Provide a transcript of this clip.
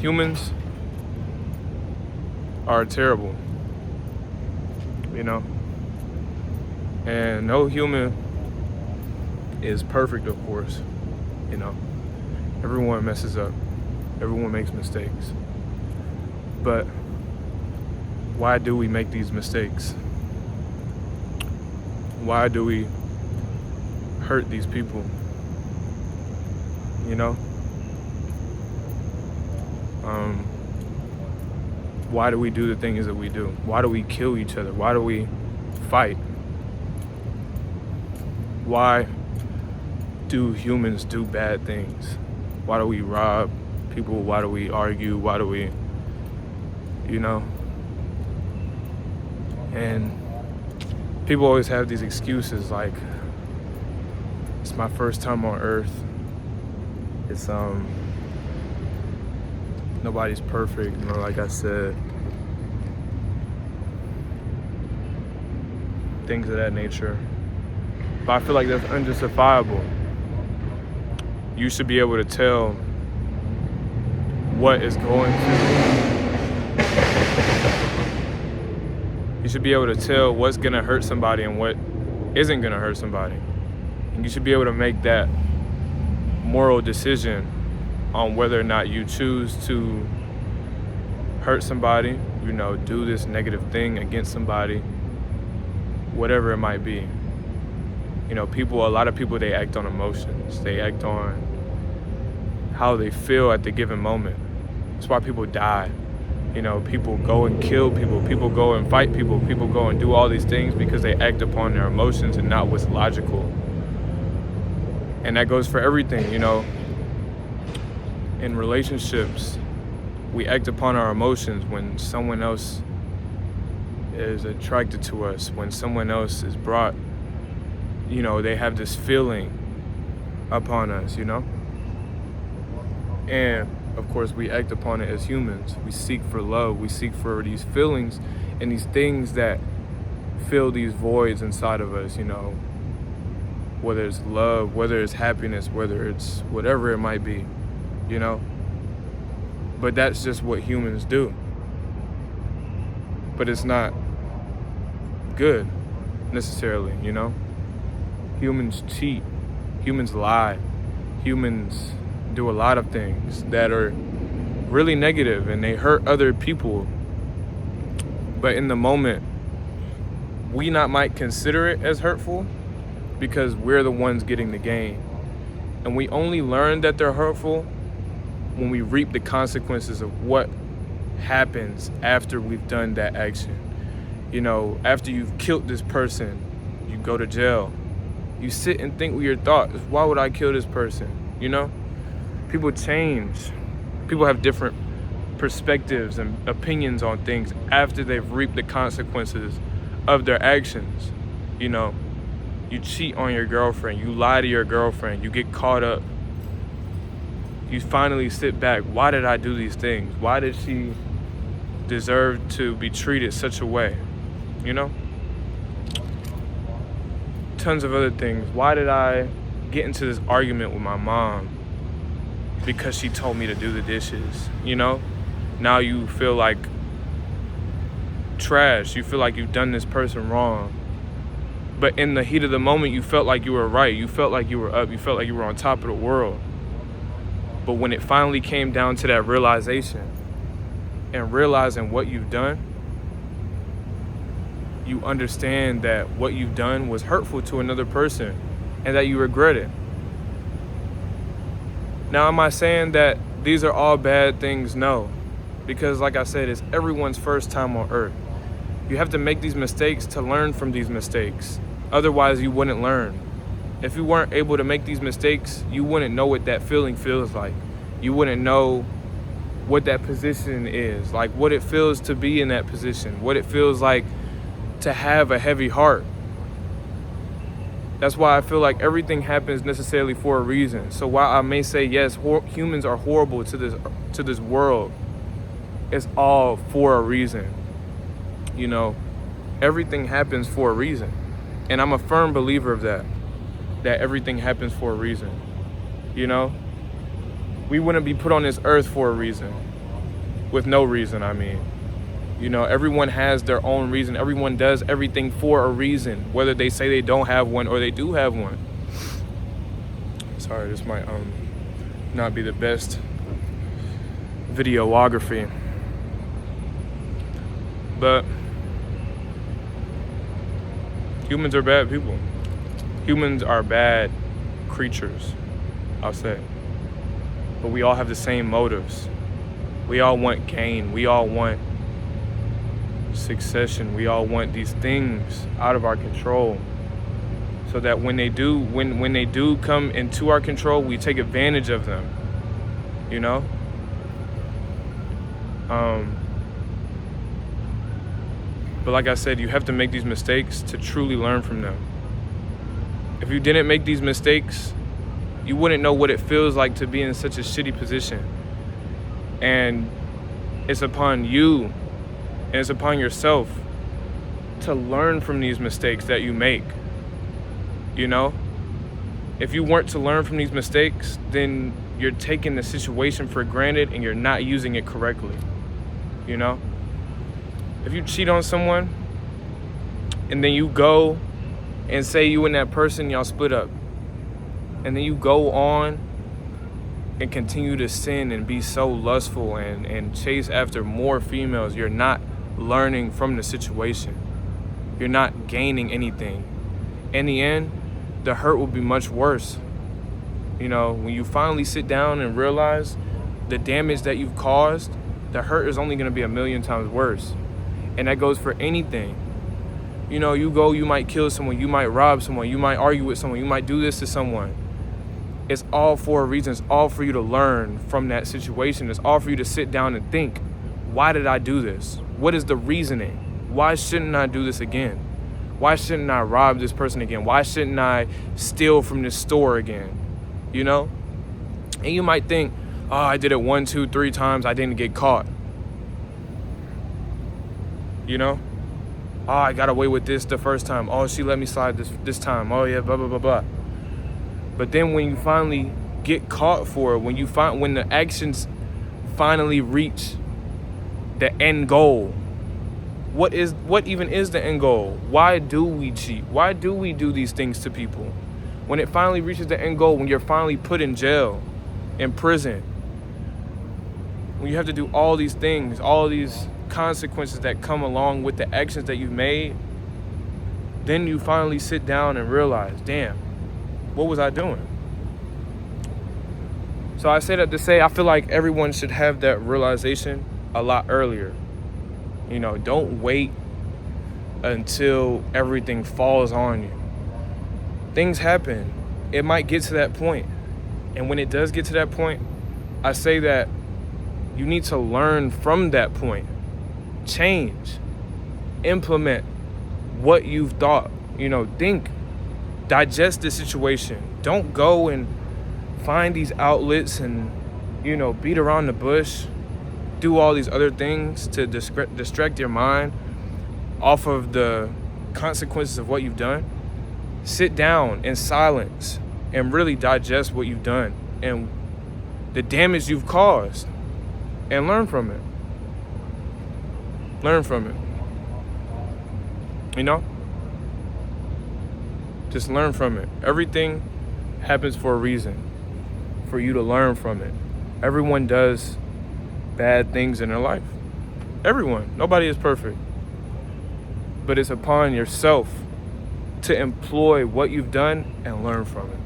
Humans are terrible, you know? And no human is perfect, of course, you know? Everyone messes up. Everyone makes mistakes. But why do we make these mistakes? Why do we hurt these people? You know? Why do we do the things that we do? Why do we kill each other? Why do we fight? Why do humans do bad things? Why do we rob people? Why do we argue? Why do we, you know? And people always have these excuses like, it's my first time on earth. It's, nobody's perfect, you know, like I said. Things of that nature. But I feel like that's unjustifiable. You should be able to tell what is going to... You should be able to tell what's gonna hurt somebody and what isn't gonna hurt somebody. And you should be able to make that moral decision on whether or not you choose to hurt somebody, you know, do this negative thing against somebody, whatever it might be. You know, a lot of people, they act on emotions. They act on how they feel at the given moment. That's why people die. You know, people go and kill people. People go and fight people. People go and do all these things because they act upon their emotions and not what's logical. And that goes for everything, you know. In relationships, we act upon our emotions when someone else is attracted to us, when someone else is brought, you know, they have this feeling upon us, you know? And of course, we act upon it as humans. We seek for love. We seek for these feelings and these things that fill these voids inside of us, you know? Whether it's love, whether it's happiness, whether it's whatever it might be, you know? But that's just what humans do. But it's not good, necessarily, you know? Humans cheat. Humans lie. Humans do a lot of things that are really negative and they hurt other people. But in the moment, we might consider it as hurtful because we're the ones getting the gain. And we only learn that they're hurtful when we reap the consequences of what happens after we've done that action. You know, after you've killed this person, you go to jail. You sit and think with your thoughts, why would I kill this person? You know? People change. People have different perspectives and opinions on things after they've reaped the consequences of their actions. You know, you cheat on your girlfriend, you lie to your girlfriend, you get caught up. You finally sit back, why did I do these things? Why did she deserve to be treated such a way? You know? Tons of other things. Why did I get into this argument with my mom? Because she told me to do the dishes, you know? Now you feel like trash. You feel like you've done this person wrong. But in the heat of the moment, you felt like you were right. You felt like you were up. You felt like you were on top of the world. But when it finally came down to that realization and realizing what you've done, you understand that what you've done was hurtful to another person and that you regret it. Now, am I saying that these are all bad things? No. Because like I said, it's everyone's first time on earth. You have to make these mistakes to learn from these mistakes. Otherwise, you wouldn't learn. If you weren't able to make these mistakes, you wouldn't know what that feeling feels like. You wouldn't know what that position is, like what it feels to be in that position, what it feels like to have a heavy heart. That's why I feel like everything happens necessarily for a reason. So while I may say, yes, humans are horrible to this world, it's all for a reason. You know, everything happens for a reason. And I'm a firm believer of that everything happens for a reason. You know, we wouldn't be put on this earth for a reason. with no reason, I mean. You know, everyone has their own reason. Everyone does everything for a reason, whether they say they don't have one or they do have one. Sorry, this might not be the best videography. But humans are bad people. Humans are bad creatures, I'll say. But we all have the same motives. We all want gain. We all want succession. We all want these things out of our control, so that when they do come into our control, we take advantage of them. You know? But like I said, you have to make these mistakes to truly learn from them. If you didn't make these mistakes, you wouldn't know what it feels like to be in such a shitty position. And it's upon you and it's upon yourself to learn from these mistakes that you make. You know? If you weren't to learn from these mistakes, then you're taking the situation for granted and you're not using it correctly. You know? If you cheat on someone and then you go and say you and that person, y'all split up, and then you go on and continue to sin and be so lustful and chase after more females, you're not learning from the situation. You're not gaining anything. In the end, the hurt will be much worse. You know, when you finally sit down and realize the damage that you've caused, the hurt is only going to be 1,000,000 times worse. And that goes for anything. You know, you might kill someone, you might rob someone, you might argue with someone, you might do this to someone. It's all for a reason. It's all for you to learn from that situation. It's all for you to sit down and think, why did I do this? What is the reasoning? Why shouldn't I do this again? Why shouldn't I rob this person again? Why shouldn't I steal from this store again? You know? And you might think, oh, I did it 1, 2, 3 times, I didn't get caught. You know? Oh, I got away with this the first time. Oh, she let me slide this time. Oh yeah, blah, blah, blah, blah. But then when you finally get caught for it, when the actions finally reach the end goal, what even is the end goal? Why do we cheat? Why do we do these things to people? When it finally reaches the end goal, when you're finally put in jail, in prison, when you have to do all these things, all these consequences that come along with the actions that you've made, then you finally sit down and realize, damn, what was I doing? So I say that to say, I feel like everyone should have that realization a lot earlier. You know, don't wait until everything falls on you. Things happen. It might get to that point. And when it does get to that point, I say that you need to learn from that point. Change. Implement what you've thought. You know, think. Digest the situation. Don't go and find these outlets and, you know, beat around the bush. Do all these other things to distract your mind off of the consequences of what you've done. Sit down in silence and really digest what you've done and the damage you've caused and learn from it. Learn from it. You know? Just learn from it. Everything happens for a reason, for you to learn from it. Everyone does bad things in their life. Everyone. Nobody is perfect. But it's upon yourself to employ what you've done and learn from it.